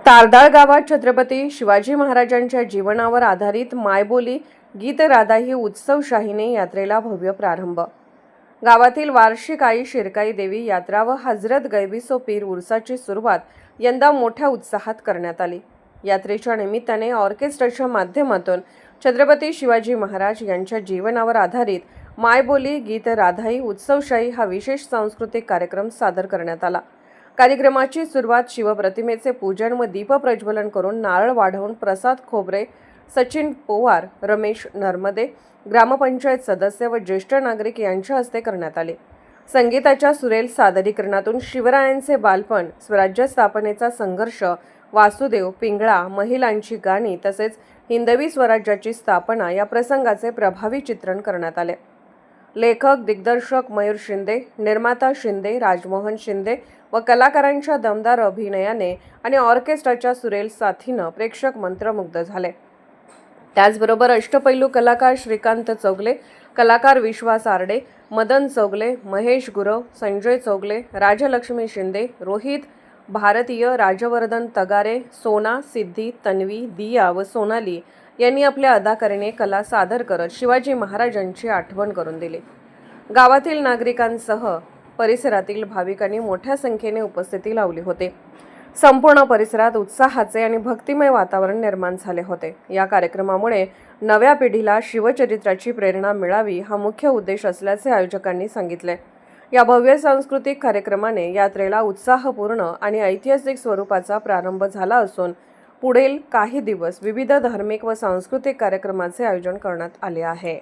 तारदाळ गावात छत्रपती शिवाजी महाराजांच्या जीवनावर आधारित मायबोली गीत राधा ही उत्सवशाहीने यात्रेला भव्य प्रारंभ। गावातील वार्षिक आई शिरकाई देवी यात्रा व हजरत गैबीसो पीर उर्साची सुरुवात यंदा मोठ्या उत्साहात करण्यात आली। यात्रेच्या निमित्ताने ऑर्केस्ट्राच्या माध्यमातून छत्रपती शिवाजी महाराज यांच्या जीवनावर आधारित मायबोली गीत राधा ही उत्सवशाही हा विशेष सांस्कृतिक कार्यक्रम सादर करण्यात आला। कार्यक्रमाची सुरुवात शिवप्रतिमेचे पूजन व दीप प्रज्वलन करून नारळ वाढवून प्रसाद खोबरे, सचिन पोवार, रमेश नर्मदे, ग्रामपंचायत सदस्य व ज्येष्ठ नागरिक यांच्या हस्ते करण्यात आले। संगीताच्या सुरेल सादरीकरणातून शिवरायांचे बालपण, स्वराज्य स्थापनेचा संघर्ष, वासुदेव, पिंगळा, महिलांची गाणी तसेच हिंदवी स्वराज्याची स्थापना या प्रसंगाचे प्रभावी चित्रण करण्यात आले। लेखक दिग्दर्शक मयूर शिंदे, निर्माता शिंदे, राजमोहन शिंदे व कलाकारांच्या दमदार अभिनयाने आणि ऑर्केस्ट्राच्या सुरेल साथीनं प्रेक्षक मंत्रमुग्ध झाले। त्याचबरोबर अष्टपैलू कलाकार श्रीकांत चौगले, कलाकार विश्वास आरडे, मदन चौगले, महेश गुरव, संजय चौगले, राजलक्ष्मी शिंदे, रोहित भारतीय, राजवर्धन तगारे, सोना, सिद्धी, तन्वी, दिया व सोनाली यांनी आपल्या अदाकारीने कला सादर करत शिवाजी महाराजांची आठवण करून दिली। गावातील नागरिकांसह परिसरातील भाविकांनी मोठ्या संख्येने उपस्थिती लावली होती। संपूर्ण परिसरात उत्साहाचे आणि भक्तिमय वातावरण निर्माण झाले होते। या कार्यक्रमामुळे नव्या पिढीला शिवचरित्राची प्रेरणा मिळावी हा मुख्य उद्देश असल्याचे आयोजकांनी सांगितले। या भव्य सांस्कृतिक कार्यक्रमाने यात्रेला उत्साहपूर्ण आणि ऐतिहासिक स्वरूपाचा प्रारंभ झाला असून पुढील काही दिवस विविध धार्मिक व सांस्कृतिक कार्यक्रमाचे आयोजन करण्यात आले आहे।